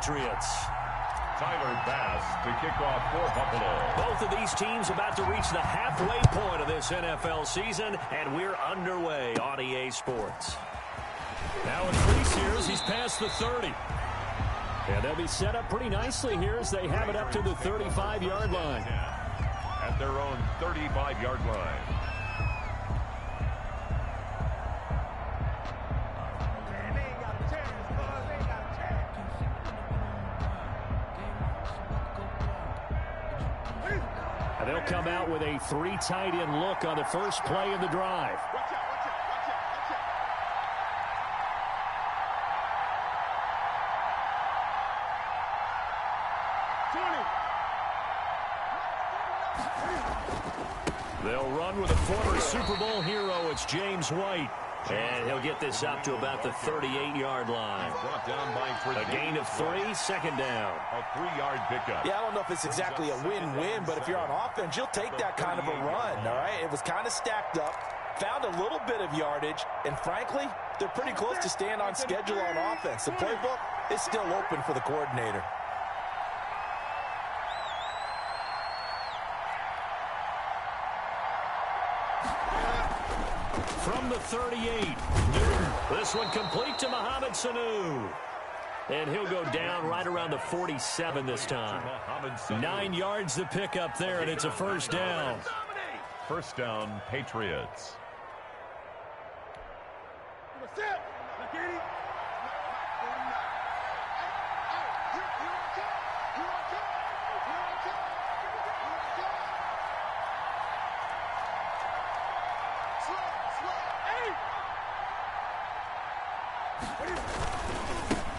Patriots. Tyler Bass to kick off for Buffalo. Both of these teams about to reach the halfway point of this NFL season, and we're underway on EA Sports. Now increase here as he's past the 30. And they'll be set up pretty nicely here as they have it up to the 35-yard line. At their own 35-yard line. And they'll come out with a 3 tight end look on the first play of the drive. They'll run with a former Super Bowl hero. It's James White. And he'll get this up to about the 38-yard line. Brought down by a gain of 3, second down. A 3-yard pickup. Yeah, I don't know if it's exactly a win-win, but if you're on offense, you'll take that kind of a run, all right? It was kind of stacked up, found a little bit of yardage, and frankly, they're pretty close to staying on schedule on offense. The playbook is still open for the coordinator. From the 38, this one complete to Mohamed Sanu. And he'll go down right around the 47 this time. 9 yards to pick up there, and it's a first down. First down, Patriots.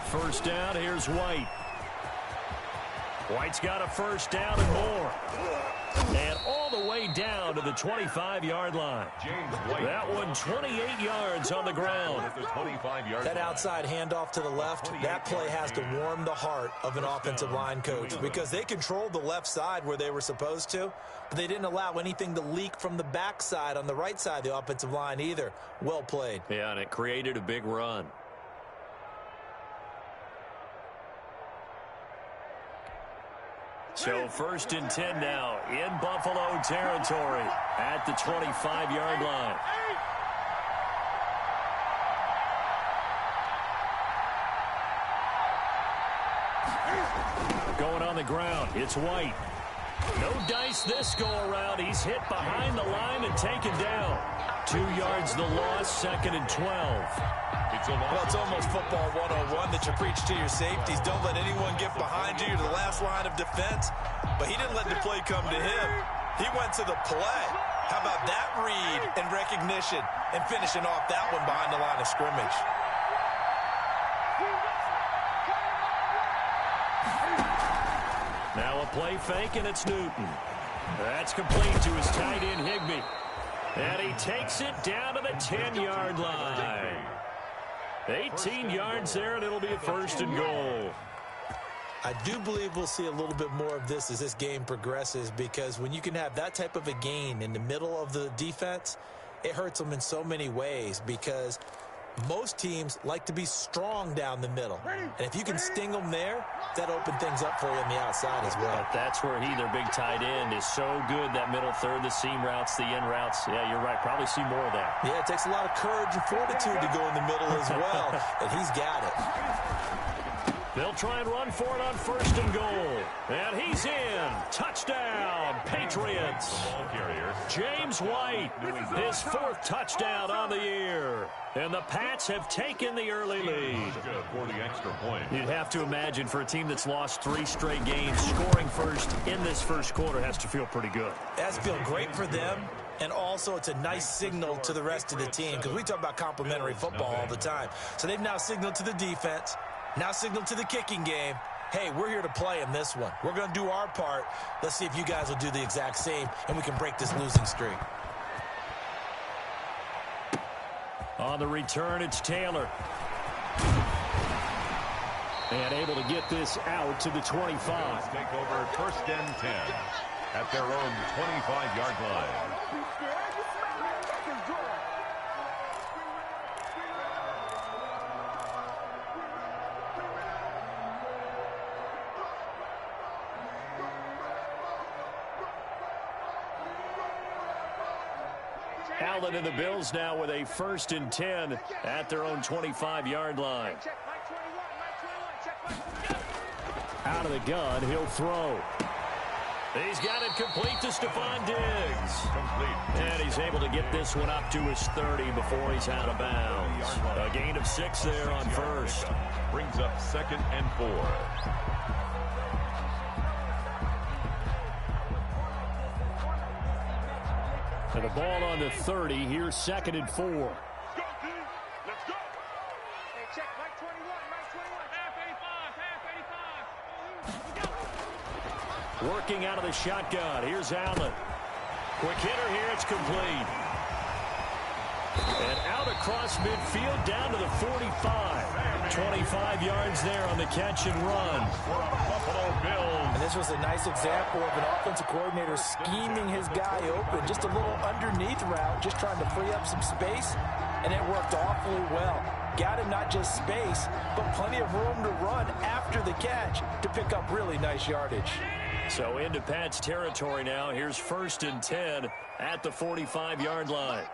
First down, here's White. White's got a first down and more. And all the way down to the 25-yard line. James White. That one 28 yards on the ground. That outside handoff to the left, that play has to warm the heart of an offensive line coach because they controlled the left side where they were supposed to, but they didn't allow anything to leak from the backside on the right side of the offensive line either. Well played. Yeah, and it created a big run. So first and 10 now in Buffalo territory at the 25-yard line. Going on the ground, it's White. No dice this go around. He's hit behind the line and taken down. 2 yards the loss, second and 12. Well, it's almost football 101 that you preach to your safeties. Don't let anyone get behind you. You're the last line of defense. But he didn't let the play come to him. He went to the play. How about that read and recognition and finishing off that one behind the line of scrimmage? Now a play fake, and it's Newton. That's complete to his tight end, Higbee. And he takes it down to the 10-yard line. 18 yards there, and it'll be a first and goal. I do believe we'll see a little bit more of this as this game progresses, because when you can have that type of a gain in the middle of the defense, it hurts them in so many ways, because most teams like to be strong down the middle. And if you can sting them there, that opens things up for you on the outside as well. But that's where their big tight end, is so good. That middle third, the seam routes, the in routes. Yeah, you're right. Probably see more of that. Yeah, it takes a lot of courage and fortitude to go in the middle as well. And he's got it. They'll try and run for it on first and goal. And he's in. Touchdown, Patriots. James White, his 4th touchdown on the year. And the Pats have taken the early lead. For the extra point. You'd have to imagine for a team that's lost 3 straight games, scoring first in this first quarter has to feel pretty good. That's feel great for them. And also, it's a nice signal to the rest of the team, because we talk about complimentary football all the time. So they've now signaled to the defense, now signaled to the kicking game, hey, we're here to play in this one. We're going to do our part. Let's see if you guys will do the exact same, and we can break this losing streak. On the return, it's Taylor. And able to get this out to the 25. Take over first and 10 at their own 25-yard line. Allen and the Bills now with a 1st and 10 at their own 25-yard line. Out of the gun, he'll throw. He's got it complete to Stephon Diggs. And he's able to get this one up to his 30 before he's out of bounds. A gain of 6 there on 1st. Brings up 2nd and 4. And the ball on the 30. Here's 2nd and 4. Let's go. Hey, check. Mike 21. Half 85. Working out of the shotgun. Here's Allen. Quick hitter here. It's complete. And out across midfield down to the 45. 25 yards there on the catch and run. Buffalo Bills. And this was a nice example of an offensive coordinator scheming his guy open. Just a little underneath route, just trying to free up some space, and it worked awfully well. Got him not just space, but plenty of room to run after the catch to pick up really nice yardage. So into Pat's territory now. Here's 1st and 10 at the 45-yard line.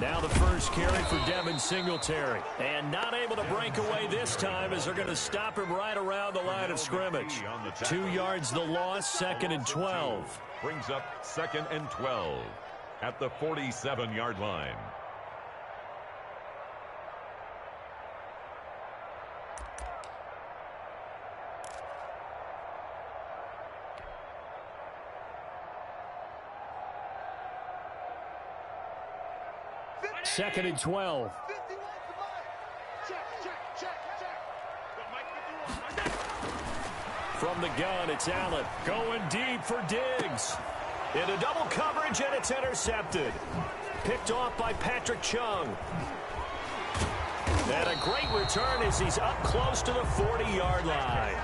Now the first carry for Devin Singletary. And not able to break away this time as they're going to stop him right around the line of scrimmage. 2 yards the loss, 2nd and 12. Brings up 2nd and 12 at the 47-yard line. Second and 12. From the gun, it's Allen. Going deep for Diggs. Into double coverage, and it's intercepted. Picked off by Patrick Chung. And a great return as he's up close to the 40-yard line.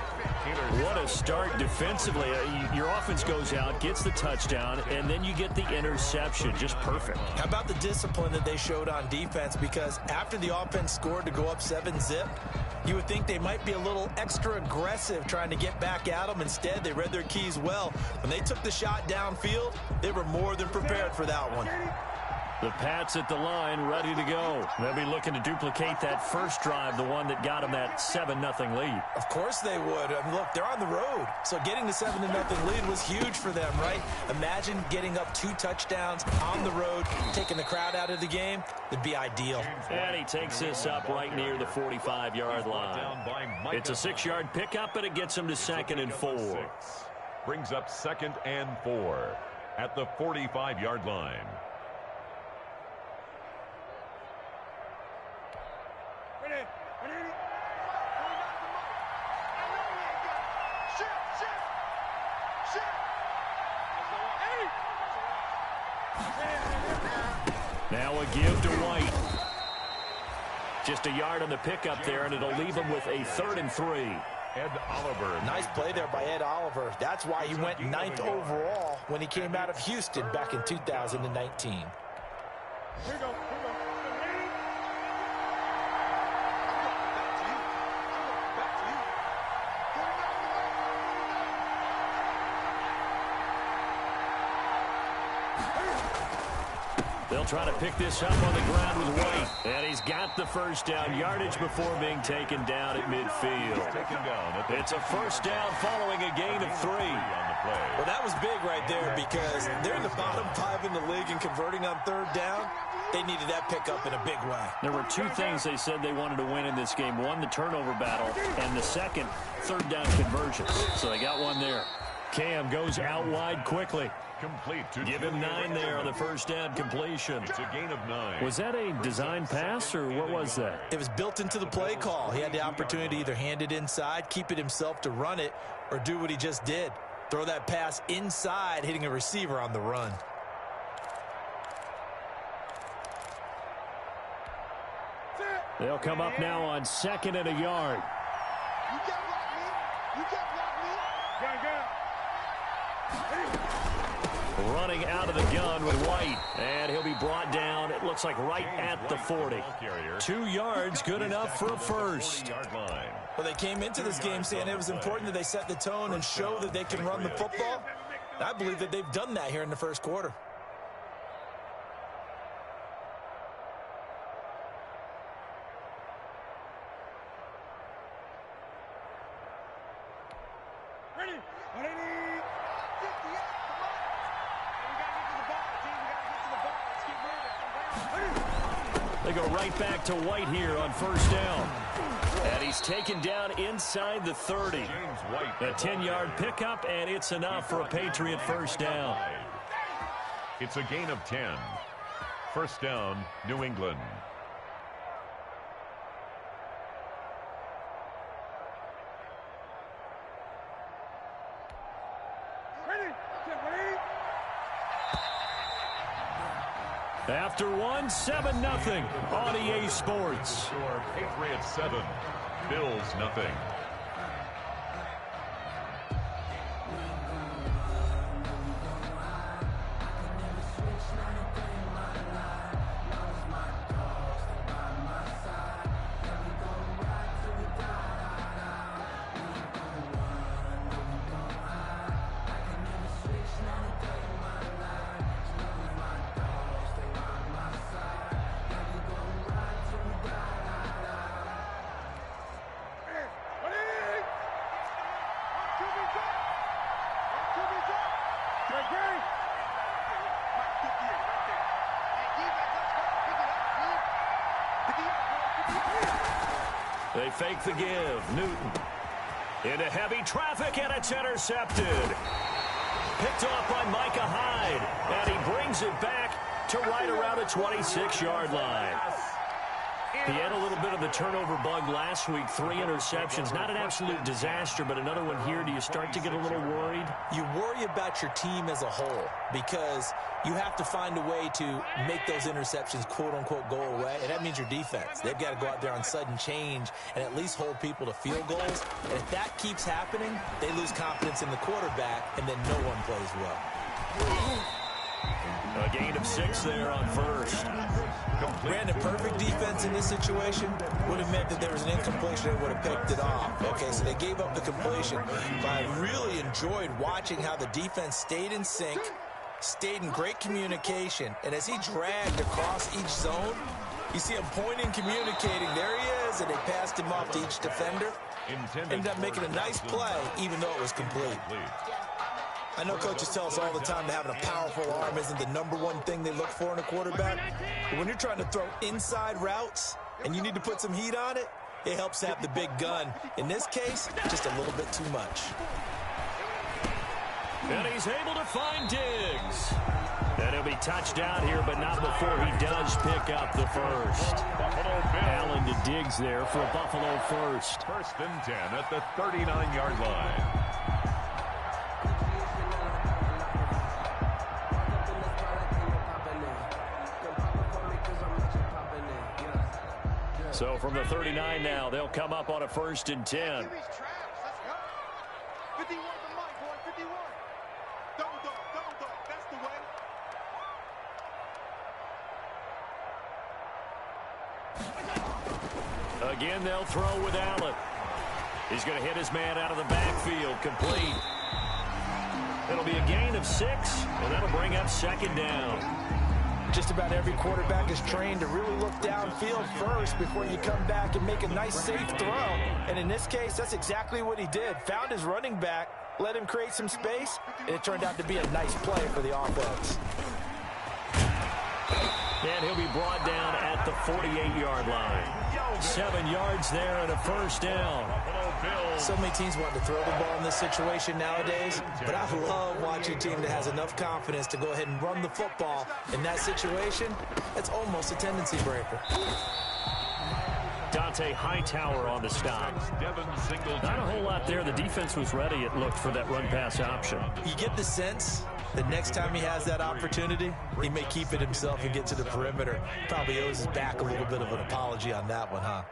What a start defensively. Your offense goes out, gets the touchdown, and then you get the interception. Just perfect. How about the discipline that they showed on defense? Because after the offense scored to go up 7-zip, you would think they might be a little extra aggressive trying to get back at them. Instead, they read their keys well. When they took the shot downfield, they were more than prepared for that one. The Pats at the line, ready to go. They'll be looking to duplicate that first drive, the one that got them that 7-0 lead. Of course they would. I mean, look, they're on the road. So getting the 7-0 lead was huge for them, right? Imagine getting up 2 touchdowns on the road, taking the crowd out of the game. It'd be ideal. And he takes this up right near the 45-yard line. It's a 6-yard pickup, and it gets him to 2nd and 4. Brings up 2nd and 4 at the 45-yard line. Now a give to White. Just a yard on the pickup there, and it'll leave him with a 3rd and 3. Ed Oliver. Nice play there by Ed Oliver. That's why he went 9th overall when he came out of Houston back in 2019. Here we go. They'll try to pick this up on the ground with White. And he's got the first down yardage before being taken down at midfield. It's a first down following a gain of 3. Well, that was big right there because they're in the bottom 5 in the league and converting on 3rd down. They needed that pickup in a big way. There were 2 things they said they wanted to win in this game. One, the turnover battle, and the second, 3rd down conversions. So they got one there. Cam goes out wide quickly. Complete to Give him 9 there on the first down completion. It's a gain of 9. Was that a design pass, or what was that? It was built into the play call. He had the opportunity to either hand it inside, keep it himself to run it, or do what he just did. Throw that pass inside, hitting a receiver on the run. They'll come up now on 2nd and a yard. You can't block me. You can't block me. Go. Running out of the gun with White. And he'll be brought down, it looks like right at the 40. 2 yards, good enough for a first. Well, they came into this game saying it was important that they set the tone and show that they can run the football. I believe that they've done that here in the first quarter. They go right back to White here on first down. And he's taken down inside the 30. A 10-yard pickup, and it's enough for a Patriot first down. It's a gain of 10. First down, New England. After one, 7-0 on EA Sports. Patriots 7, Bills nothing. They fake the give. Newton into heavy traffic, and it's intercepted. Picked off by Micah Hyde, and he brings it back to right around the 26-yard line. He had a little bit of the turnover bug last week, 3 interceptions. Not an absolute disaster, but another one here. Do you start to get a little worried? You worry about your team as a whole because you have to find a way to make those interceptions, quote-unquote, go away, and that means your defense. They've got to go out there on sudden change and at least hold people to field goals. And if that keeps happening, they lose confidence in the quarterback, and then no one plays well. A gain of 6 there on first. Brandon, perfect defense in this situation would have meant that there was an incompletion and would have picked it off. Okay, so they gave up the completion. But I really enjoyed watching how the defense stayed in sync, stayed in great communication, and as he dragged across each zone, you see him pointing, communicating. There he is, and they passed him off to each defender. Ended up making a nice play, even though it was complete. I know coaches tell us all the time that having a powerful arm isn't the #1 thing they look for in a quarterback. But when you're trying to throw inside routes and you need to put some heat on it, it helps to have the big gun. In this case, just a little bit too much. And he's able to find Diggs. And he'll be touchdown here, but not before he does pick up the first. Allen to Diggs there for a Buffalo first. First and 10 at the 39-yard line. So from the 39 now, they'll come up on a first and 10. 51 to Mike, boy, 51. Double dog, that's the way. Again, they'll throw with Allen. He's going to hit his man out of the backfield, complete. It'll be a gain of 6, and that'll bring up second down. Just about every quarterback is trained to really look downfield first before you come back and make a nice, safe throw. And in this case, that's exactly what he did. Found his running back, let him create some space, and it turned out to be a nice play for the offense. And he'll be brought down at the 48-yard line. 7 yards there and a first down. So many teams want to throw the ball in this situation nowadays, but I love watching a team that has enough confidence to go ahead and run the football. In that situation, that's almost a tendency breaker. Dante Hightower on the stop. Not a whole lot there. The defense was ready, it looked, for that run-pass option. You get the sense that next time he has that opportunity, he may keep it himself and get to the perimeter. Probably owes his back a little bit of an apology on that one, huh?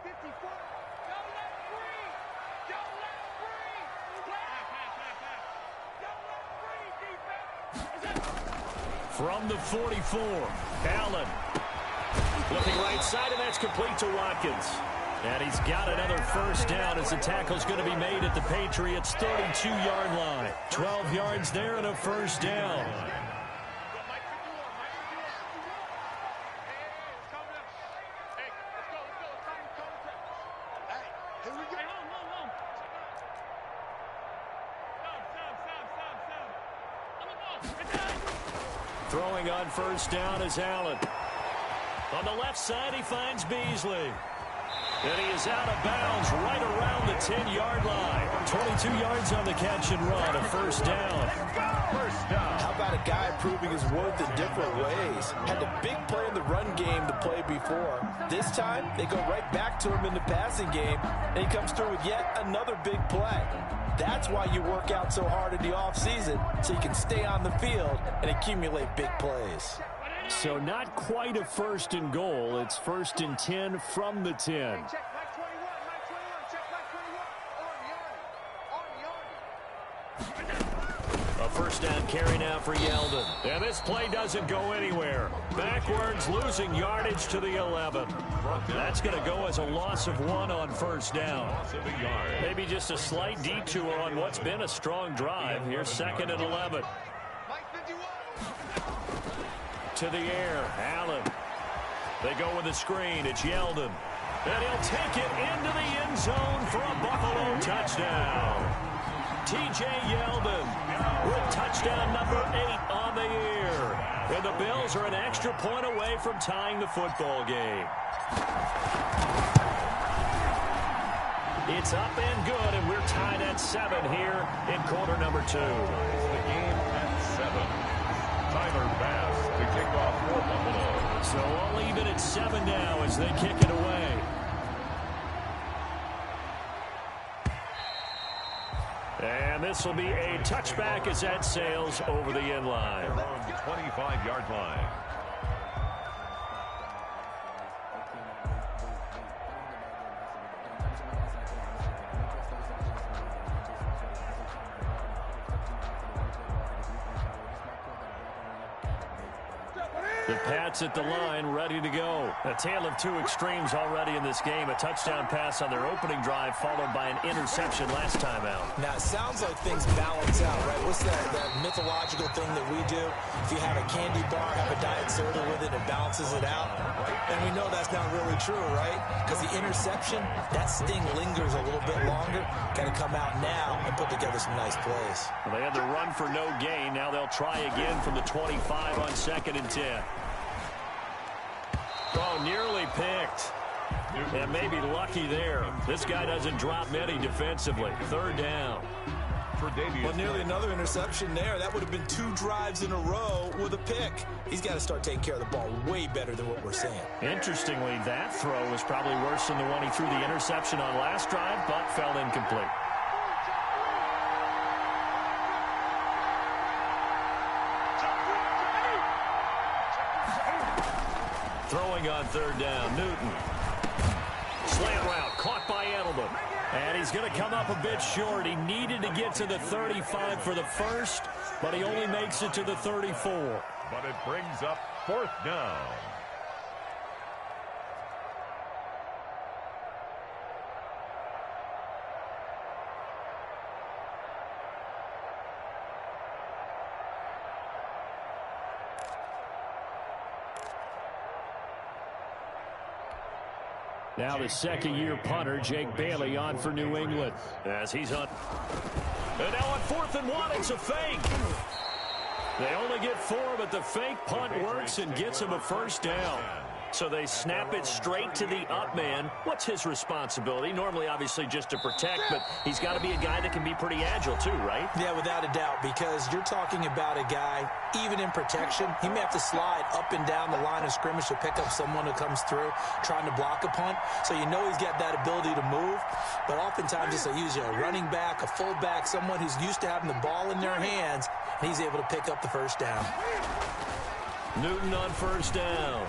From the 44, Allen. Looking right side, and that's complete to Watkins. And he's got another first down as the tackle's going to be made at the Patriots' 32-yard line. 12 yards there and a first down. Throwing on first down is Allen. On the left side, he finds Beasley. And he is out of bounds right around the 10-yard line. 22 yards on the catch and run, a first down. How about a guy proving his worth in different ways? Had a big play in the run game to play before. This time, they go right back to him in the passing game, and he comes through with yet another big play. That's why you work out so hard in the offseason, so you can stay on the field and accumulate big plays. So not quite a first and goal. It's first and 10 from the 10. A first down carry now for Yeldon. And this play doesn't go anywhere. Backwards, losing yardage to the 11. That's going to go as a loss of 1 on first down. Maybe just a slight detour on what's been a strong drive. Here's 2nd and 11. To the air, Allen. They go with the screen. It's Yeldon. And he'll take it into the end zone for a Buffalo touchdown. T.J. Yeldon with touchdown number 8 on the year. And the Bills are an extra point away from tying the football game. It's up and good, and we're tied at 7 here in quarter number 2. The game at 7. Tyler Bass to kick off for Buffalo. So all even at 7 now as they kick it away. And this will be a touchback as that sails over the end line. Their own 25-yard line. The Pats at the line, ready to go. A tale of two extremes already in this game. A touchdown pass on their opening drive, followed by an interception last time out. Now, it sounds like things balance out, right? What's that mythological thing that we do? If you have a candy bar, have a diet soda with it, it balances it out. And we know that's not really true, right? Because the interception, that sting lingers a little bit longer. Got to come out now and put together some nice plays. Well, they had the run for no gain. Now they'll try again from the 25 on 2nd and 10. Oh, nearly picked. And maybe lucky there. This guy doesn't drop many defensively. 3rd down. Well, nearly another interception there. That would have been 2 drives in a row with a pick. He's got to start taking care of the ball way better than what we're seeing. Interestingly, that throw was probably worse than the one he threw the interception on last drive, but fell incomplete. Throwing on 3rd down, Newton. Slant route, caught by Edelman. And he's going to come up a bit short. He needed to get to the 35 for the first, but he only makes it to the 34. But it brings up 4th down. Now the second-year punter, Jake Bailey, on for New England. As he's on. And now on 4th and 1, it's a fake. They only get 4, but the fake punt works and gets him a first down. So they snap it straight to the up man. What's his responsibility? Normally, obviously, just to protect, but he's got to be a guy that can be pretty agile too, right? Yeah, without a doubt, because you're talking about a guy, even in protection, he may have to slide up and down the line of scrimmage to pick up someone who comes through trying to block a punt. So you know he's got that ability to move, but oftentimes it's usually a running back, a fullback, someone who's used to having the ball in their hands, and he's able to pick up the first down. Newton on first down.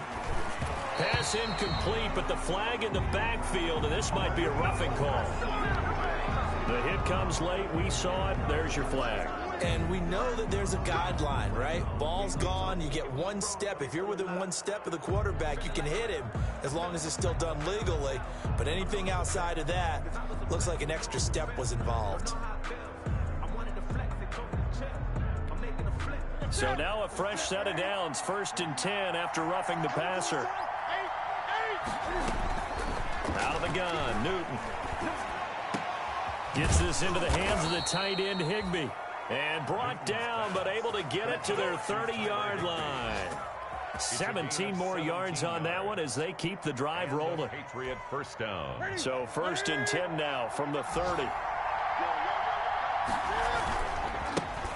Pass incomplete, but the flag in the backfield, and this might be a roughing call. The hit comes late. We saw it. There's your flag. And we know that there's a guideline, right? Ball's gone. You get 1 step. If you're within 1 step of the quarterback, you can hit him as long as it's still done legally. But anything outside of that, looks like an extra step was involved. So now a fresh set of downs. 1st and 10 after roughing the passer. Out of the gun, Newton. Gets this into the hands of the tight end, Higbee. And brought down, but able to get it to their 30-yard line. 17 more yards on that one as they keep the drive rolling. Patriot first down. So 1st and 10 now from the 30.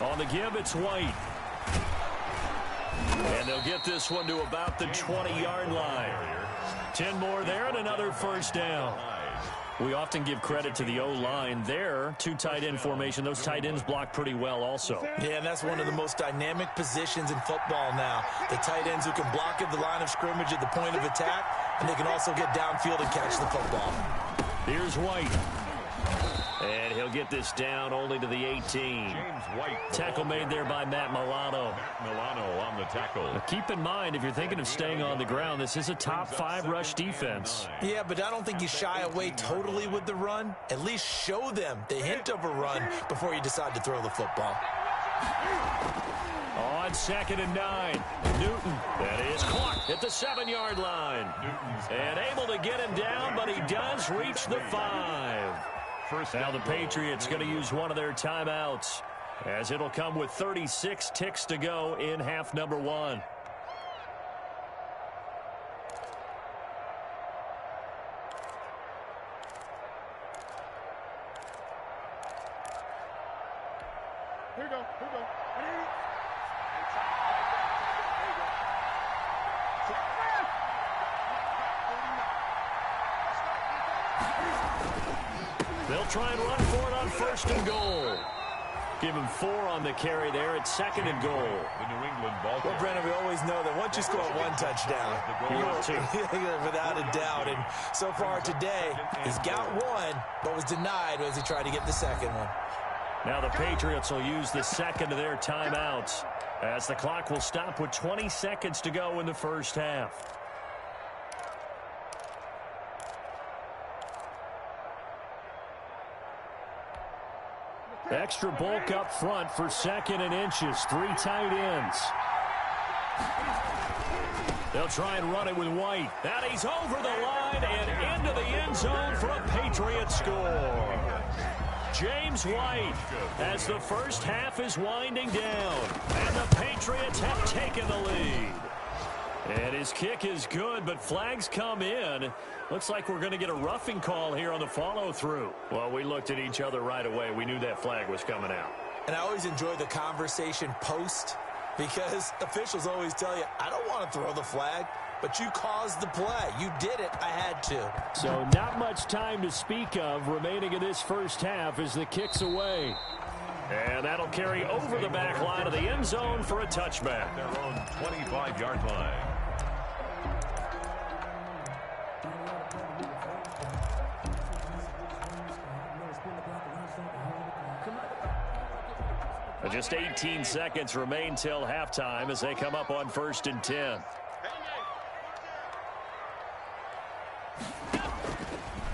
On the give, it's White. And they'll get this one to about the 20-yard line. 10 more there and another first down. We often give credit to the O-line there. 2 tight end formation. Those tight ends block pretty well also. Yeah, and that's one of the most dynamic positions in football now. The tight ends who can block at the line of scrimmage at the point of attack, and they can also get downfield and catch the football. Here's White. And he'll get this down only to the 18. James White. Tackle made there by Matt Milano. Matt Milano on the tackle. Now keep in mind, if you're thinking of staying on the ground, this is a top 5 rush defense. Yeah, but I don't think you shy away totally with the run. At least show them the hint of a run before you decide to throw the football. On 2nd and 9, Newton. That is clocked at the 7-yard line. And able to get him down, but he does reach the 5. Now the Patriots going to use one of their timeouts, as it'll come with 36 ticks to go in half number 1. Here we go. Here we go. They'll try and run for it on 1st and goal. Give him 4 on the carry there at 2nd and goal. The New England ball. Well, Brennan, we always know that once you score 1 touchdown, without a doubt. And so far today, he's got 1, but was denied as he tried to get the 2nd one. Now the Patriots will use the 2nd of their timeouts, as the clock will stop with 20 seconds to go in the first half. Extra bulk up front for 2nd and inches. 3 tight ends. They'll try and run it with White. And he's over the line and into the end zone for a Patriot score. James White, as the first half is winding down, and the Patriots have taken the lead. And his kick is good, but flags come in. Looks like we're going to get a roughing call here on the follow-through. Well, we looked at each other right away. We knew that flag was coming out. And I always enjoy the conversation post, because officials always tell you, I don't want to throw the flag, but you caused the play. You did it. I had to. So not much time to speak of remaining in this first half as the kick's away. And that'll carry over the back line of the end zone for a touchback. Their own 25-yard line. Just 18 seconds remain till halftime as they come up on 1st and 10.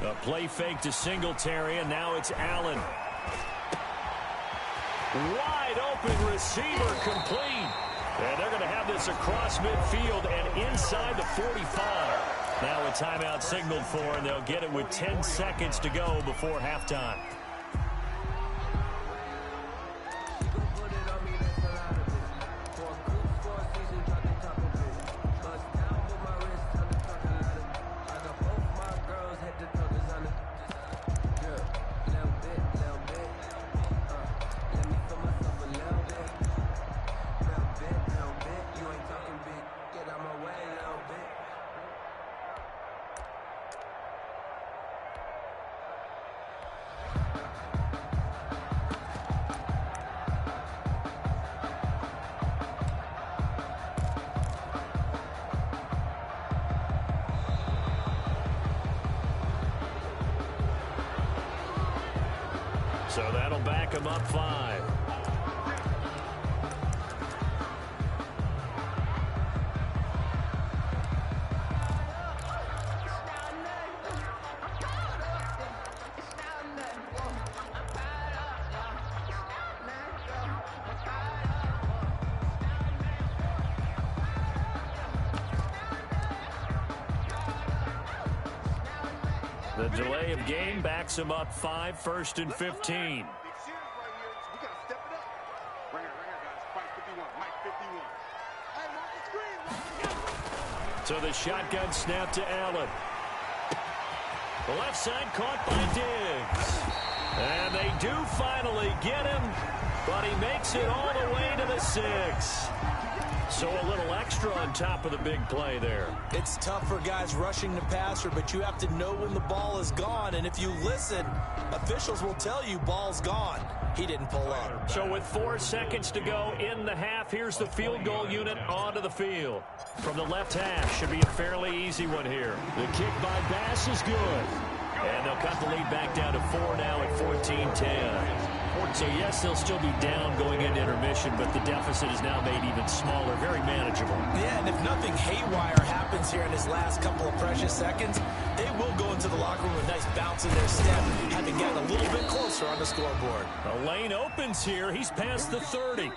A play fake to Singletary, and now it's Allen. Wide open receiver complete. And they're going to have this across midfield and inside the 45. Now a timeout signaled for, and they'll get it with 10 seconds to go before halftime. So that'll back him up 5. The delay of game backs him up 5, 1st and 15. We gotta step it up. So the shotgun snap to Allen. The left side caught by Diggs. And they do finally get him, but he makes it all the way to the 6. So a little extra on top of the big play there. It's tough for guys rushing the passer, but you have to know when the ball is gone. And if you listen, officials will tell you ball's gone. He didn't pull up. So with 4 seconds to go in the half, here's the field goal unit onto the field. From the left half, should be a fairly easy one here. The kick by Bass is good. And they'll cut the lead back down to 4 now at 14-10. So, yes, they'll still be down going into intermission, but the deficit is now made even smaller, very manageable. Yeah, and if nothing haywire happens here in his last couple of precious seconds, they will go into the locker room with a nice bounce in their step, having gotten a little bit closer on the scoreboard. The lane opens here. He's past the 30.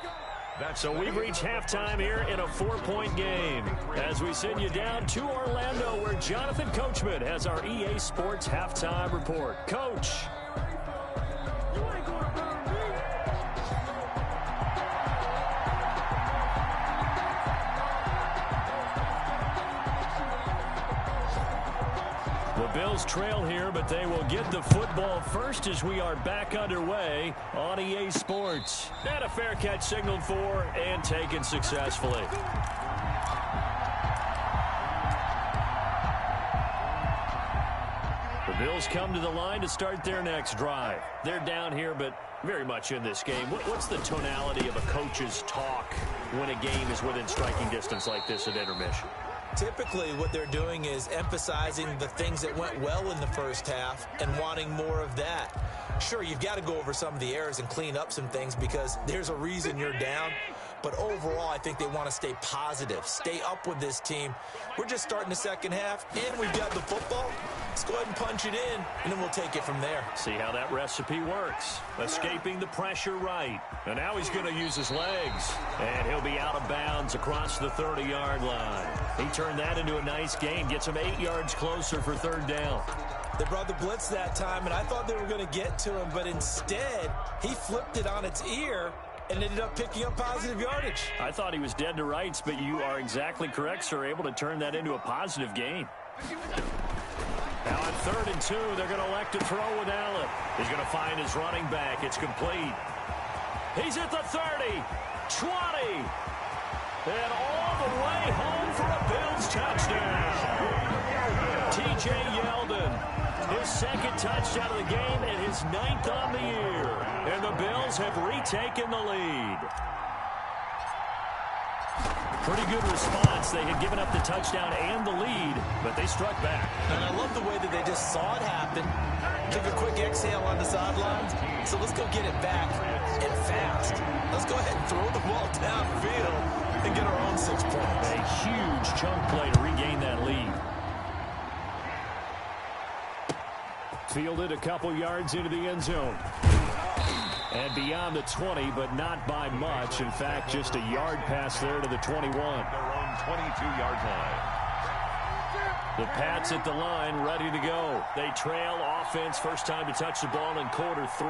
So we've reached halftime here in a 4-point game. As we send you down to Orlando, where Jonathan Coachman has our EA Sports halftime report. Coach. The Bills trail here, but they will get the football first as we are back underway on EA Sports. And a fair catch signaled for and taken successfully. The Bills come to the line to start their next drive. They're down here, but very much in this game. What's the tonality of a coach's talk when a game is within striking distance like this at intermission? Typically, what they're doing is emphasizing the things that went well in the first half and wanting more of that. Sure, you've got to go over some of the errors and clean up some things because there's a reason you're down. But overall, I think they want to stay positive, stay up with this team. We're just starting the second half, and we've got the football. Let's go ahead and punch it in, and then we'll take it from there. See how that recipe works. Escaping the pressure right. And now he's going to use his legs. And he'll be out of bounds across the 30-yard line. He turned that into a nice gain. Gets him 8 yards closer for third down. They brought the blitz that time, and I thought they were going to get to him. But instead, he flipped it on its ear and ended up picking up positive yardage. I thought he was dead to rights, but you are exactly correct, sir. Able to turn that into a positive gain. Now on 3rd and 2, they're going to elect to throw with Allen. He's going to find his running back. It's complete. He's at the 30, 20, and all the way home for a Bills touchdown. T.J. Yeldon, his 2nd touchdown of the game and his 9th on the year. And the Bills have retaken the lead. Pretty good response. They had given up the touchdown and the lead, but they struck back. And I love the way that they just saw it happen, took a quick exhale on the sidelines. So let's go get it back and fast. Let's go ahead and throw the ball downfield and get our own 6 points. A huge chunk play to regain that lead. Fielded a couple yards into the end zone. And beyond the 20, but not by much. In fact, just a yard pass there to the 21. Their own 22-yard line. The Pats at the line, ready to go. They trail offense, first time to touch the ball in quarter 3,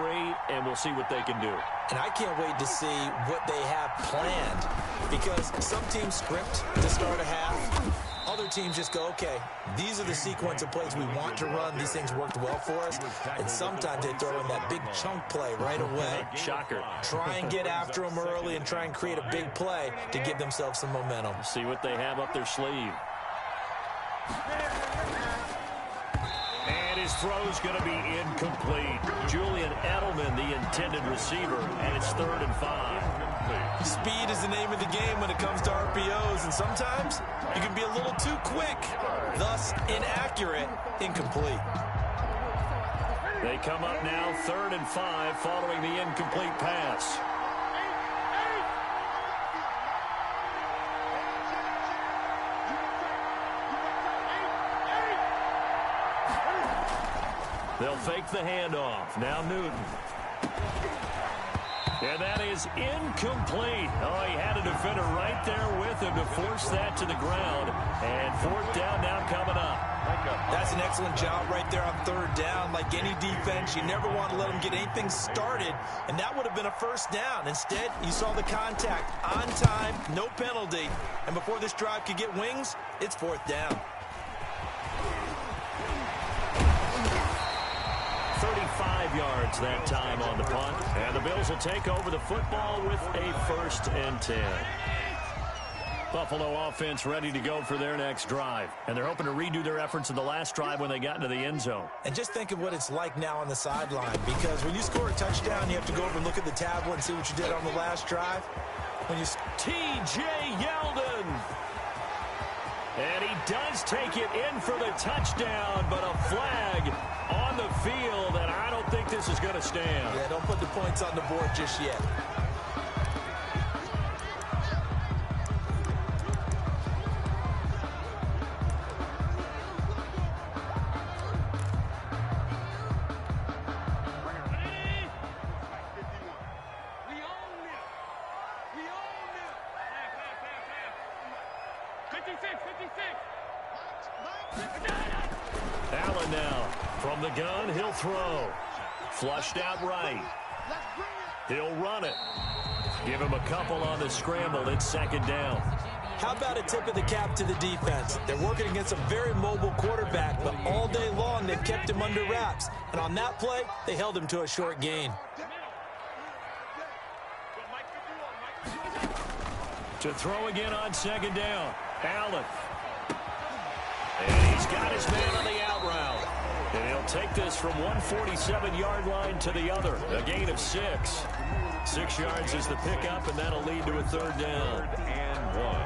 and we'll see what they can do. And I can't wait to see what they have planned, because some teams script to start a half. Other teams just go, okay, these are the sequence of plays we want to run. These things worked well for us. And sometimes they throw in that big chunk play right away. Shocker. Try and get after them early and try and create a big play to give themselves some momentum. See what they have up their sleeve. And his throw's going to be incomplete. Julian Edelman, the intended receiver, and it's 3rd and 5. Speed is the name of the game when it comes to RPOs, and sometimes you can be a little too quick, thus inaccurate, incomplete. They come up now 3rd and 5 following the incomplete pass. They'll fake the handoff. Now Newton. And that is incomplete. Oh, he had a defender right there with him to force that to the ground. And 4th down now coming up. That's an excellent job right there on third down. Like any defense, you never want to let them get anything started, and that would have been a first down. Instead, you saw the contact on time, no penalty, and before this drive could get wings, it's fourth down. 35 yards that time on the punt, and the Bills will take over the football with a 1st and 10. Buffalo offense ready to go for their next drive. And they're hoping to redo their efforts in the last drive when they got into the end zone. And just think of what it's like now on the sideline, because when you score a touchdown, you have to go over and look at the tablet and see what you did on the last drive. When you T.J. Yeldon. And he does take it in for the touchdown, but a flag on the field, and I don't think this is going to stand. Yeah, don't put the points on the board just yet. Allen now from the gun, he'll throw. Flushed out right. He'll run it. Give him a couple on the scramble. It's 2nd down. How about a tip of the cap to the defense? They're working against a very mobile quarterback, but all day long they've kept him under wraps. And on that play, they held him to a short gain. To throw again on 2nd down. Allen. And he's got his man on the out route. And he'll take this from 147-yard line to the other. A gain of 6. 6 yards is the pickup, and that'll lead to a 3rd down. 3rd and 1.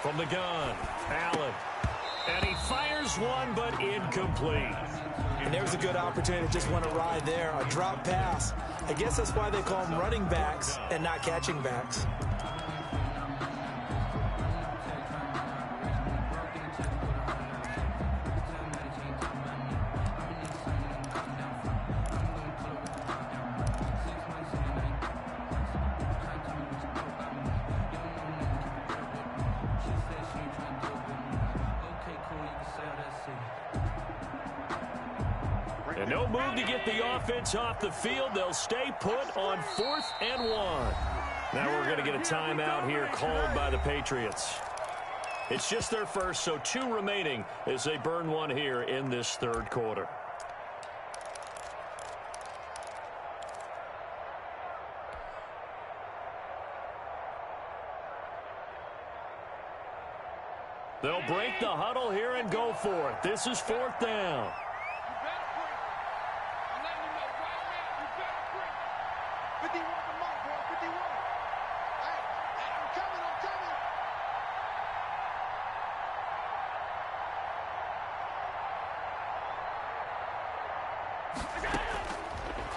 From the gun, Allen. And he fires one, but incomplete. And there's a good opportunity to just went awry there. A drop pass. I guess that's why they call them running backs and not catching backs. And no move to get the offense off the field. They'll stay put on 4th and 1. Now we're going to get a timeout here called by the Patriots. It's just their first, so 2 remaining as they burn one here in this 3rd quarter. They'll break the huddle here and go for it. This is 4th down.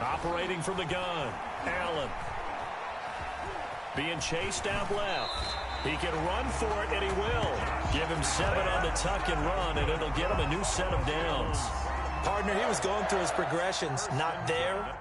Operating from the gun, Allen. Being chased out left. He can run for it, and he will. Give him 7 on the tuck and run, and it'll get him a new set of downs. Partner, he was going through his progressions. Not there,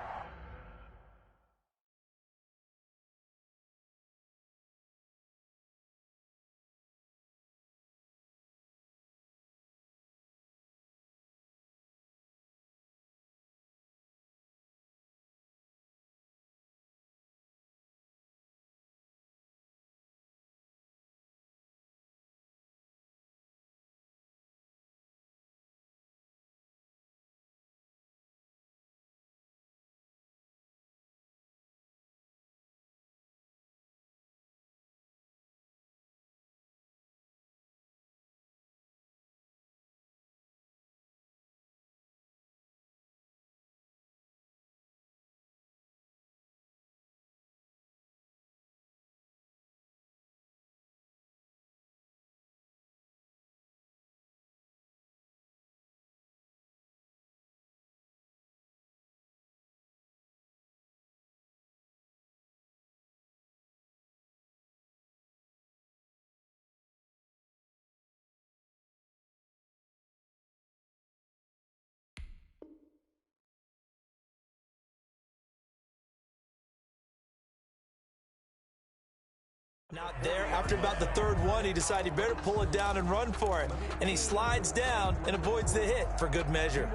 Not there. After about the third one, he decided he better pull it down and run for it. And he slides down and avoids the hit for good measure.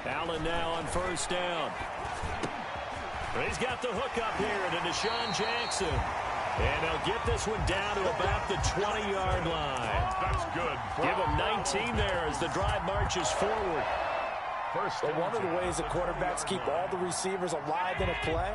Allen now on first down. He's got the hook up here to Deshaun Jackson. And they'll get this one down to about the 20-yard line. That's good. Give him 19 there as the drive marches forward. But one of the ways the quarterbacks keep all the receivers alive in a play,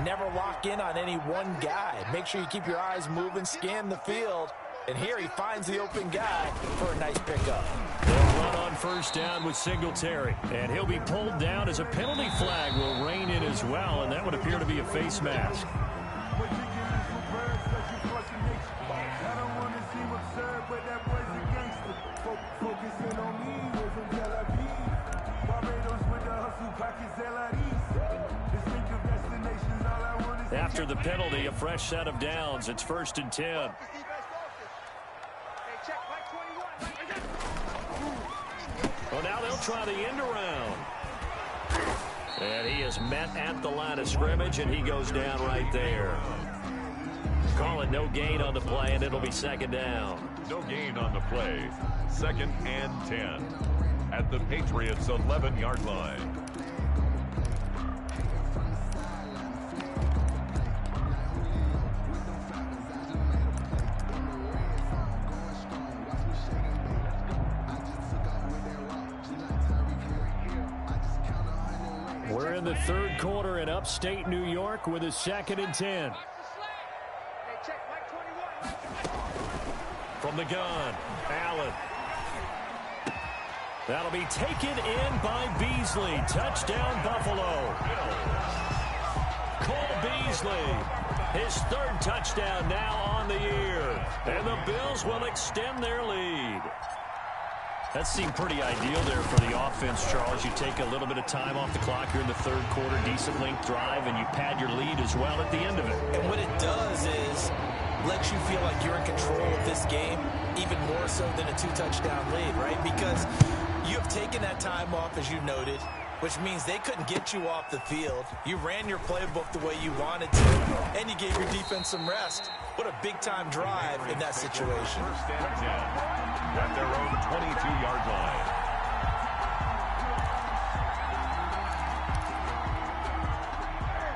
never lock in on any one guy. Make sure you keep your eyes moving, scan the field. And here he finds the open guy for a nice pickup. They'll run on first down with Singletary. And he'll be pulled down as a penalty flag will rein in as well. And that would appear to be a face mask. After the penalty, a fresh set of downs. It's 1st and 10. Well, now they'll try the end around. And he is met at the line of scrimmage, and he goes down right there. Call it no gain on the play, and it'll be 2nd down. No gain on the play. 2nd and 10 at the Patriots' 11-yard line. We're in the 3rd quarter in upstate New York with a 2nd and 10. From the gun, Allen. That'll be taken in by Beasley. Touchdown, Buffalo. Cole Beasley, his 3rd touchdown now on the year. And the Bills will extend their lead. That seemed pretty ideal there for the offense, Charles. You take a little bit of time off the clock here in the 3rd quarter, decent length drive, and you pad your lead as well at the end of it. And what it does is lets you feel like you're in control of this game, even more so than a 2-touchdown lead, right? Because you have taken that time off, as you noted, which means they couldn't get you off the field. You ran your playbook the way you wanted to, and you gave your defense some rest. What a big-time drive in that situation. 1st and 10 at their own 22-yard line.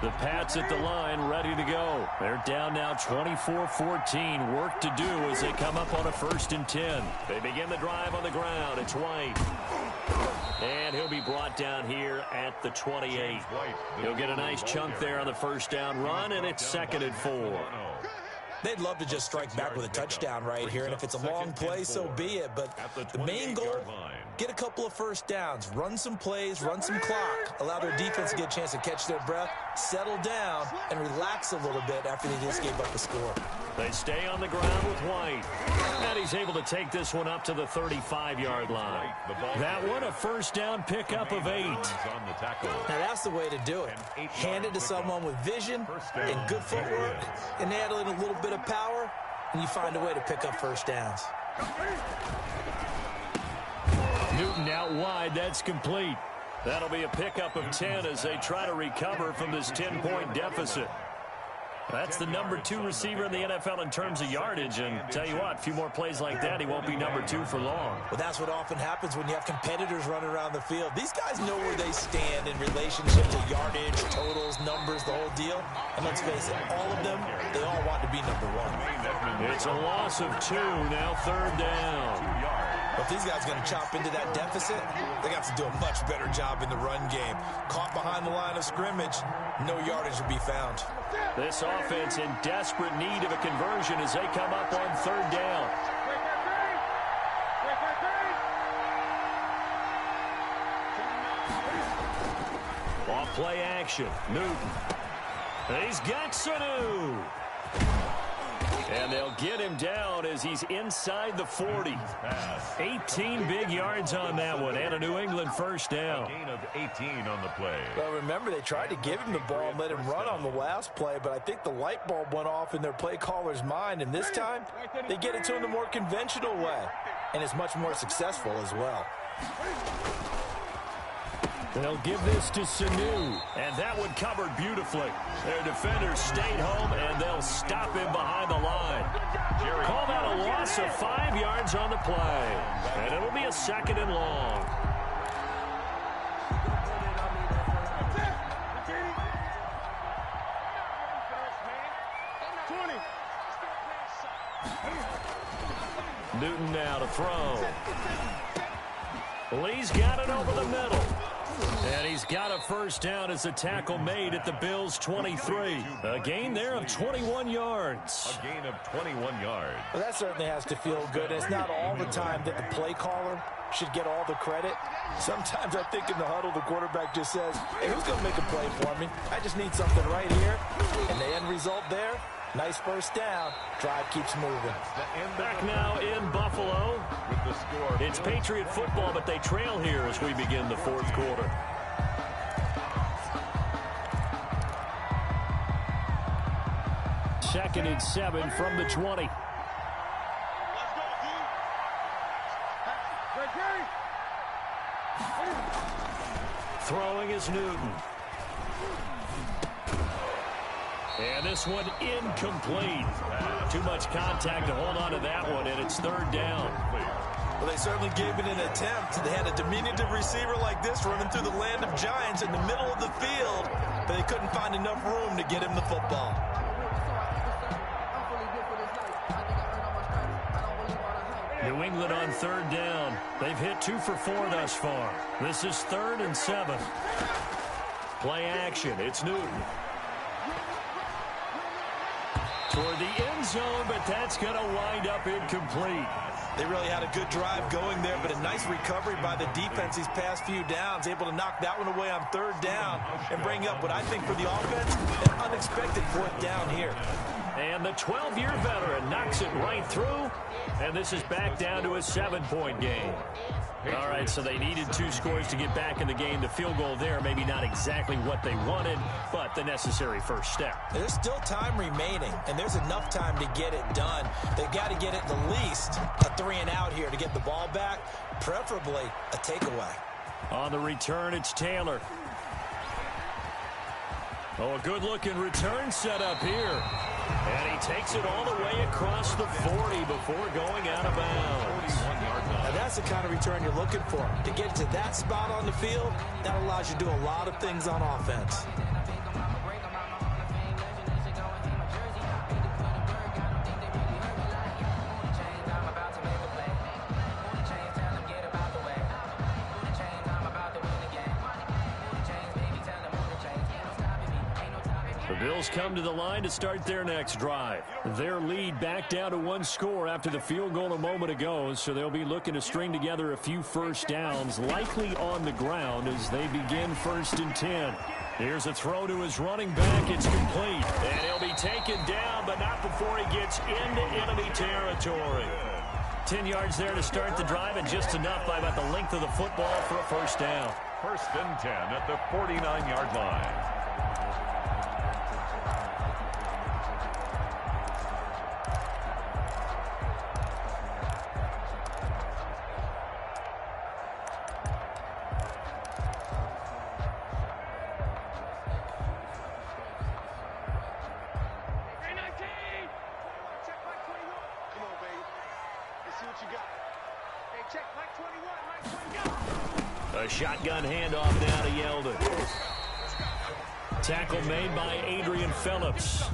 The Pats at the line, ready to go. They're down now 24-14. Work to do as they come up on a 1st and 10. They begin the drive on the ground. It's White. And he'll be brought down here at the 28. He'll get a nice chunk there on the 1st down run, and it's 2nd and 4. They'd love to just strike back with a touchdown right here, and if it's a long play, so be it. But the main goal, get a couple of 1st downs, run some plays, run some clock, allow their defense to get a chance to catch their breath, settle down, and relax a little bit after they just gave up a score. They stay on the ground with White. And he's able to take this one up to the 35-yard line. That one, a 1st down pickup of 8. Now, that's the way to do it. Hand it to someone with vision and good footwork, and add in a little bit of power, and you find a way to pick up 1st downs. Newton out wide. That's complete. That'll be a pickup of 10 as they try to recover from this 10-point deficit. That's the number 2 receiver in the NFL in terms of yardage, and tell you what, a few more plays like that, he won't be number 2 for long. Well, that's what often happens when you have competitors running around the field. These guys know where they stand in relationship to yardage, totals, numbers, the whole deal. And let's face it, all of them, they all want to be number 1. It's a loss of 2, now 3rd down. But if these guys are going to chop into that deficit, they got to do a much better job in the run game. Caught behind the line of scrimmage, no yardage will be found. This offense in desperate need of a conversion as they come up on 3rd down. Off play action. Newton. He's got Sanu. And they'll get him down as he's inside the 40. 18 big yards on that one, and a New England first down. A gain of 18 on the play. Well, remember, they tried to give him the ball and let him run on the last play, but I think the light bulb went off in their play caller's mind, and this time they get it to him the more conventional way, and it's much more successful as well. They'll give this to Sanu, and that one covered beautifully. Their defenders stayed home, and they'll stop him behind the line. Call that a loss of 5 yards on the play, and it'll be a 2nd and long. Newton now to throw. Lee's got it over the middle. And he's got a first down as a tackle made at the Bills' 23. A gain there of 21 yards. A gain of 21 yards. Well, that certainly has to feel good. It's not all the time that the play caller should get all the credit. Sometimes I think in the huddle, the quarterback just says, hey, who's going to make a play for me? I just need something right here. And the end result there, nice first down. Drive keeps moving. Back now in Buffalo. With the score. It's Patriot football, but they trail here as we begin the 4th quarter. Second and 7 from the 20. Throwing is Newton. And this one incomplete. Too much contact to hold on to that one, and it's 3rd down. Well, they certainly gave it an attempt. They had a diminutive receiver like this running through the land of giants in the middle of the field, but they couldn't find enough room to get him the football. New England on 3rd down. They've hit 2 for 4 thus far. This is 3rd and 7. Play action. It's Newton. Toward the end zone, but that's going to wind up incomplete. They really had a good drive going there, but a nice recovery by the defense these past few downs, able to knock that one away on 3rd down and bring up what I think for the offense, an unexpected 4th down here. And the 12-year veteran knocks it right through, and this is back down to a 7-point game. All right, so they needed 2 scores to get back in the game. The field goal there, maybe not exactly what they wanted, but the necessary first step. There's still time remaining, and there's enough time to get it done. They've got to get it at least a 3 and out here to get the ball back, preferably a takeaway. On the return, it's Taylor. Oh, a good-looking return set up here. And he takes it all the way across the 40 before going out of bounds. Now that's the kind of return you're looking for. To get to that spot on the field, that allows you to do a lot of things on offense. The Bills come to the line to start their next drive. Their lead back down to 1 score after the field goal a moment ago, so they'll be looking to string together a few first downs, likely on the ground as they begin 1st and 10. Here's a throw to his running back. It's complete. And he'll be taken down, but not before he gets into enemy territory. 10 yards there to start the drive, and just enough by about the length of the football for a first down. 1st and 10 at the 49-yard line. A shotgun handoff now to Yeldon. Tackle made by Adrian Phillips.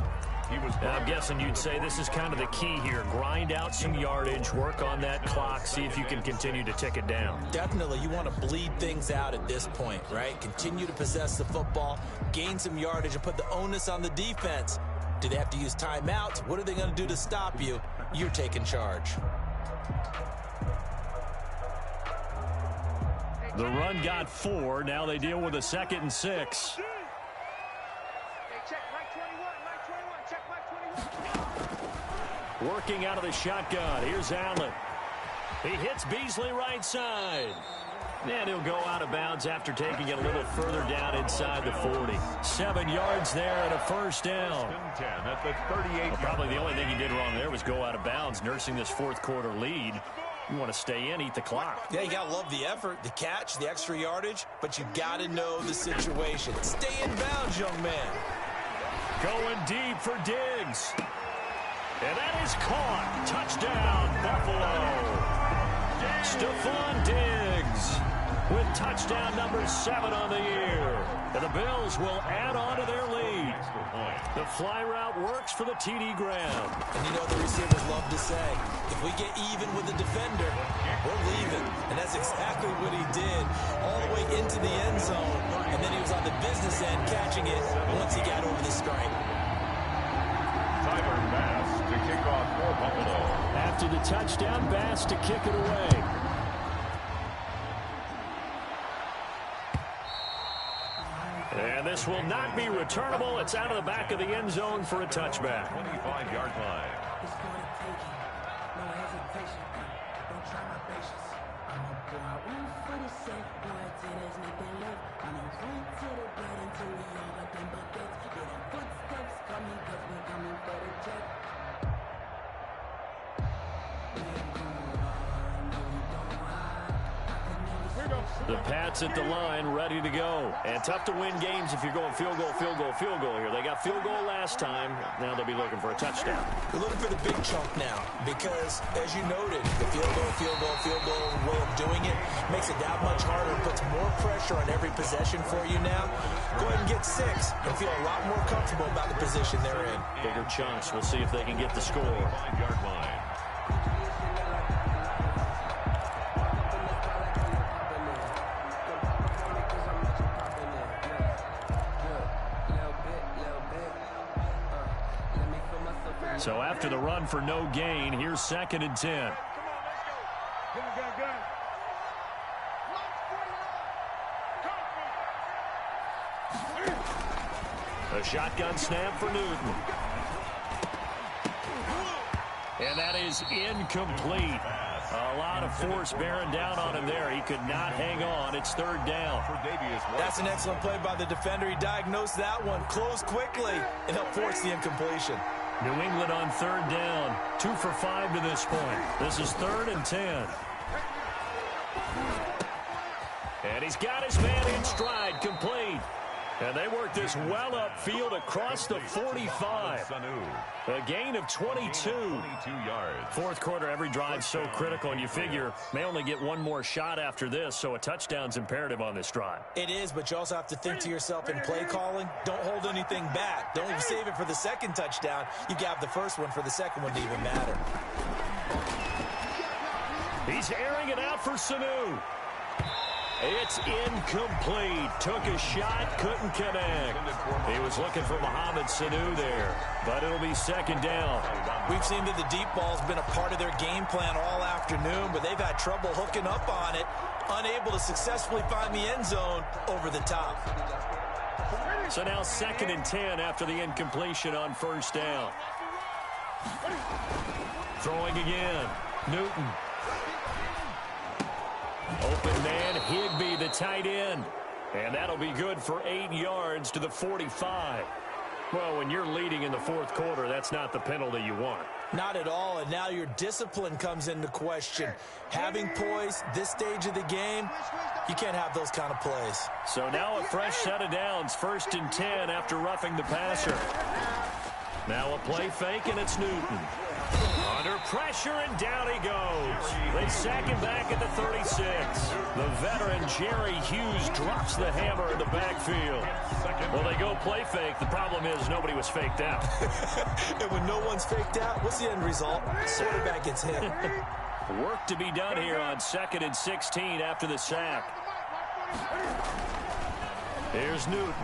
I'm guessing you'd say this is kind of the key here. Grind out some yardage, work on that clock, see if you can continue to tick it down. Definitely, you want to bleed things out at this point, right? Continue to possess the football, gain some yardage, and put the onus on the defense. Do they have to use timeouts? What are they going to do to stop you? You're taking charge. The run got 4. Now they deal with a 2nd and 6. Working out of the shotgun. Here's Allen. He hits Beasley right side. And he'll go out of bounds after taking it a little further down inside the 40. 7 yards there and a first down. 10 at the 38. Well, probably the only thing he did wrong there was go out of bounds, nursing this fourth quarter lead. You want to stay in, eat the clock. Yeah, you got to love the effort, the catch, the extra yardage, but you got to know the situation. Stay in bounds, young man. Going deep for Diggs. And that is caught. Touchdown, Buffalo. Stephon Diggs with touchdown number 7 on the year. And the Bills will add on to their lead. The fly route works for the TD Graham. And you know the receivers love to say, if we get even with the defender, we're leaving. And that's exactly what he did all the way into the end zone. And then he was on the business end catching it once he got over the stripe. Tyler Bass to kick off for Buffalo. After the touchdown, Bass to kick it away. And this will not be returnable. It's out of the back of the end zone for a touchback. 25-yard line. The Pats at the line, ready to go. And tough to win games if you're going field goal, field goal, field goal here. They got field goal last time. Now they'll be looking for a touchdown. We're looking for the big chunk now because, as you noted, the field goal way of doing it makes it that much harder and puts more pressure on every possession for you now. Go ahead and get 6 and feel a lot more comfortable about the position they're in. Bigger chunks. We'll see if they can get the score. 5-yard line. So after the run for no gain, here's 2nd and 10. A shotgun snap for Newton. And that is incomplete. A lot of force bearing down on him there. He could not hang on. It's 3rd down. That's an excellent play by the defender. He diagnosed that one, closed quickly, and helped force the incompletion. New England on 3rd down. 2 for 5 to this point. This is 3rd and 10. And he's got his man in stride, complete. And they work this well upfield across the 45. A gain of 22 yards. Fourth quarter, every drive so critical, and you figure may only get one more shot after this, so a touchdown's imperative on this drive. It is, but you also have to think to yourself in play calling, don't hold anything back. Don't even save it for the 2nd touchdown. You got the first one for the 2nd one to even matter. He's airing it out for Sanu. It's incomplete. Took a shot, couldn't connect. He was looking for Mohamed Sanu there, but it'll be 2nd down. We've seen that the deep ball's been a part of their game plan all afternoon, but they've had trouble hooking up on it, unable to successfully find the end zone over the top. So now 2nd and 10 after the incompletion on 1st down. Throwing again. Newton. Open man, Higbee, the tight end. And that'll be good for 8 yards to the 45. Well, when you're leading in the 4th quarter, that's not the penalty you want. Not at all, and now your discipline comes into question. Having poise, this stage of the game, you can't have those kind of plays. So now a fresh set of downs, 1st and 10 after roughing the passer. Now a play fake, and it's Newton. Under pressure, and down he goes. They sack him back at the 36. The veteran Jerry Hughes drops the hammer in the backfield. Well, they go play fake. The problem is nobody was faked out. And when no one's faked out, what's the end result? Quarterback gets hit. Work to be done here on 2nd and 16 after the sack. Here's Newton.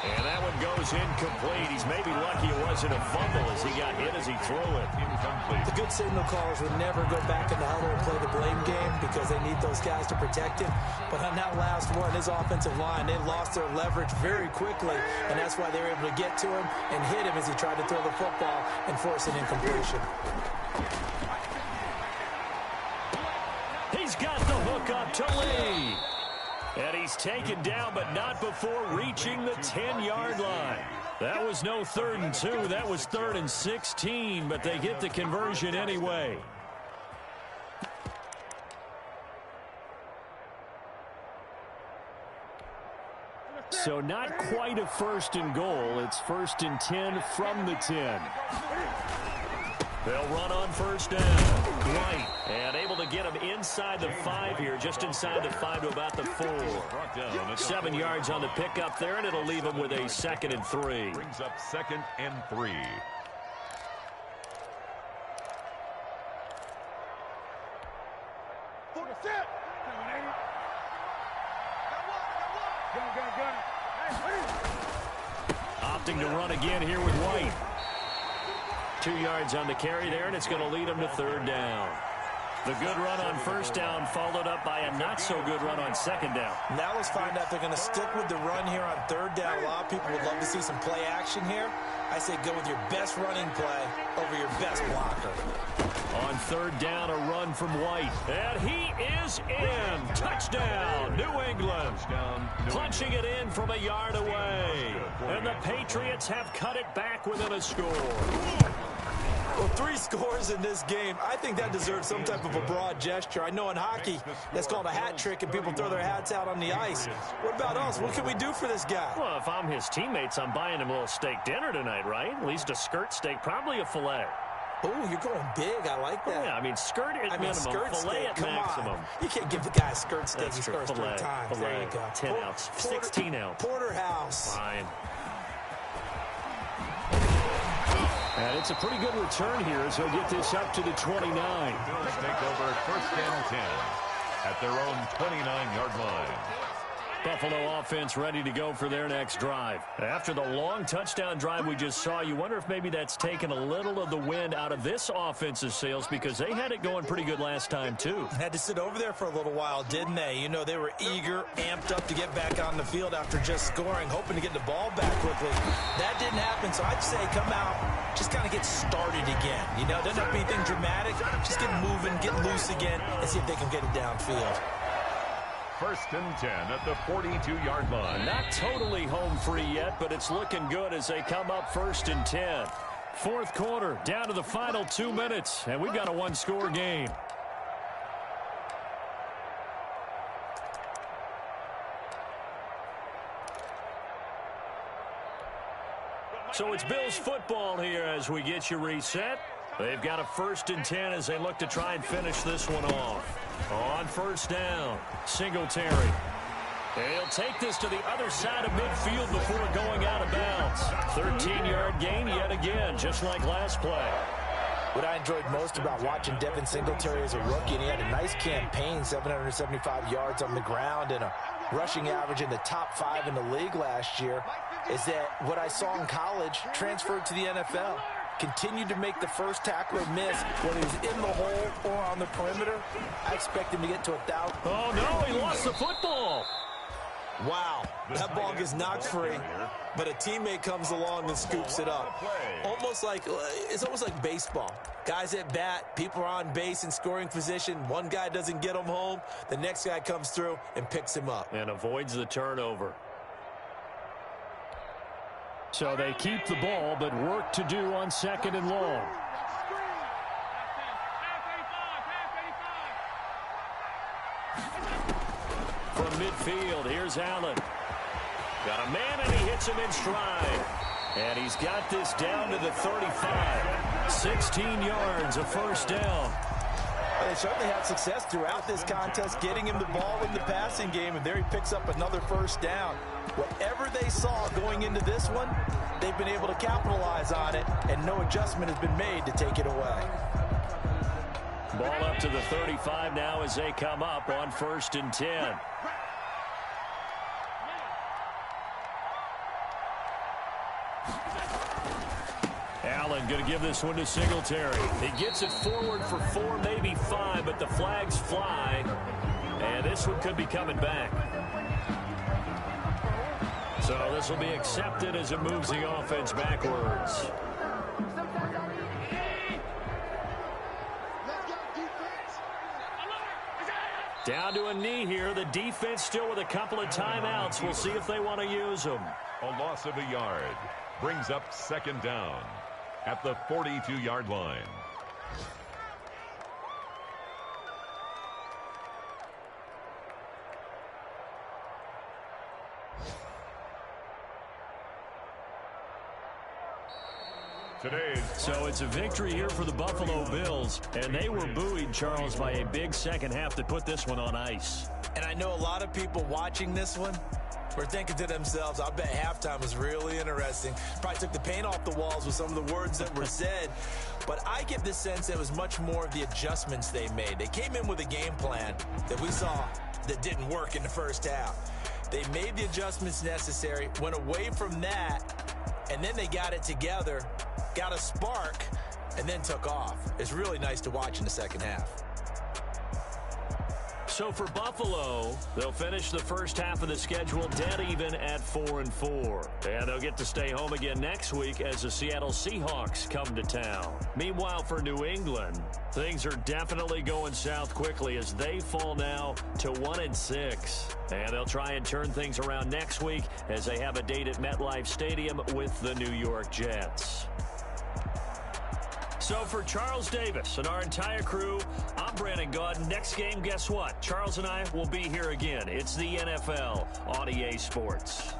And that one goes incomplete. He's maybe lucky it wasn't a fumble as he got hit as he threw it. Incomplete. The good signal callers would never go back in the huddle and play the blame game because they need those guys to protect him. But on that last one, his offensive line, they lost their leverage very quickly, and that's why they were able to get to him and hit him as he tried to throw the football and force an incompletion. He's got the hook up to Lee. And he's taken down, but not before reaching the 10-yard line. That was no 3rd and 2. That was 3rd and 16, but they get the conversion anyway. So not quite a 1st and goal. It's 1st and 10 from the 10. They'll run on 1st down. White, and able to get him inside the 5 here, just inside the 5 to about the 4. 7 yards on the pickup there, and it'll leave him with a 2nd and 3. Brings up 2nd and 3. Opting to run again here with White. 2 yards on the carry there, and it's going to lead him to 3rd down. The good run on 1st down followed up by a not-so-good run on 2nd down. Now let's find out if they're going to stick with the run here on 3rd down. A lot of people would love to see some play action here. I say go with your best running play over your best blocker. On 3rd down, a run from White. And he is in. Touchdown, New England. Punching it in from a yard away. And the Patriots have cut it back within a score. Well, 3 scores in this game. I think that deserves some type of a broad gesture. I know in hockey, that's called a hat trick, and people throw their hats out on the ice. What about us? What can we do for this guy? Well, if I'm his teammates, I'm buying him a little steak dinner tonight, right? At least a skirt steak, probably a filet. Oh, you're going big. I like that. Yeah, I mean, skirt at minimum, skirt filet steak, at come maximum. On. You can't give the guy a skirt steak. That's He true. scores 3 times. Filet, there you go. 10 ounce, 16 ounce. Porterhouse. Fine. And it's a pretty good return here as he'll get this up to the 29. Bills take over 1st and 10 at their own 29-yard line. Buffalo offense ready to go for their next drive. After the long touchdown drive we just saw, you wonder if maybe that's taken a little of the wind out of this offense's sails because they had it going pretty good last time, too. Had to sit over there for a little while, didn't they? You know, they were eager, amped up to get back on the field after just scoring, hoping to get the ball back quickly. That didn't happen, so I'd say come out, just kind of get started again. You know, doesn't have to be anything dramatic. Just get moving, get loose again, and see if they can get it downfield. 1st and 10 at the 42-yard line. Not totally home free yet, but it's looking good as they come up 1st and 10. 4th quarter, down to the final 2 minutes, and we've got a 1-score game. So it's Bills football here as we get you reset. They've got a 1st and 10 as they look to try and finish this one off. On 1st down, Singletary. They'll take this to the other side of midfield before going out of bounds. 13-yard gain yet again, just like last play. What I enjoyed most about watching Devin Singletary as a rookie, and he had a nice campaign, 775 yards on the ground and a rushing average in the top 5 in the league last year, is that what I saw in college transferred to the NFL. Continued to make the first tackler miss, whether he was in the hole or on the perimeter. I expect him to get to 1,000. Oh, no, he lost the football. Wow, that ball gets knocked free, but a teammate comes along and scoops it up. It's almost like baseball. Guys at bat, people are on base in scoring position. One guy doesn't get him home. The next guy comes through and picks him up. And avoids the turnover. So they keep the ball, but work to do on 2nd and long. From midfield, here's Allen. Got a man, and he hits him in stride. And he's got this down to the 35. 16 yards, a 1st down. Well, they certainly had success throughout this contest, getting him the ball in the passing game, and there he picks up another 1st down. Whatever they saw going into this one, they've been able to capitalize on it, and no adjustment has been made to take it away. Ball up to the 35 now as they come up on 1st and 10. Allen going to give this one to Singletary. He gets it forward for 4, maybe 5, but the flags fly. And this one could be coming back. So this will be accepted as it moves the offense backwards. Down to a knee here. The defense still with a couple of timeouts. We'll see if they want to use them. A loss of a yard brings up second down at the 42-yard line. So it's a victory here for the Buffalo Bills, and they were buoyed, Charles, by a big second half to put this one on ice. And I know a lot of people watching this one were thinking to themselves, I bet halftime was really interesting. Probably took the paint off the walls with some of the words that were said. But I get the sense that it was much more of the adjustments they made. They came in with a game plan that we saw that didn't work in the first half. They made the adjustments necessary, went away from that, and then they got it together, got a spark, and then took off. It's really nice to watch in the second half. So for Buffalo, they'll finish the first half of the schedule dead even at 4-4. And they'll get to stay home again next week as the Seattle Seahawks come to town. Meanwhile, for New England, things are definitely going south quickly as they fall now to 1-6. And they'll try and turn things around next week as they have a date at MetLife Stadium with the New York Jets. So for Charles Davis and our entire crew, I'm Brandon Gaudin. Next game, guess what? Charles and I will be here again. It's the NFL on EA Sports.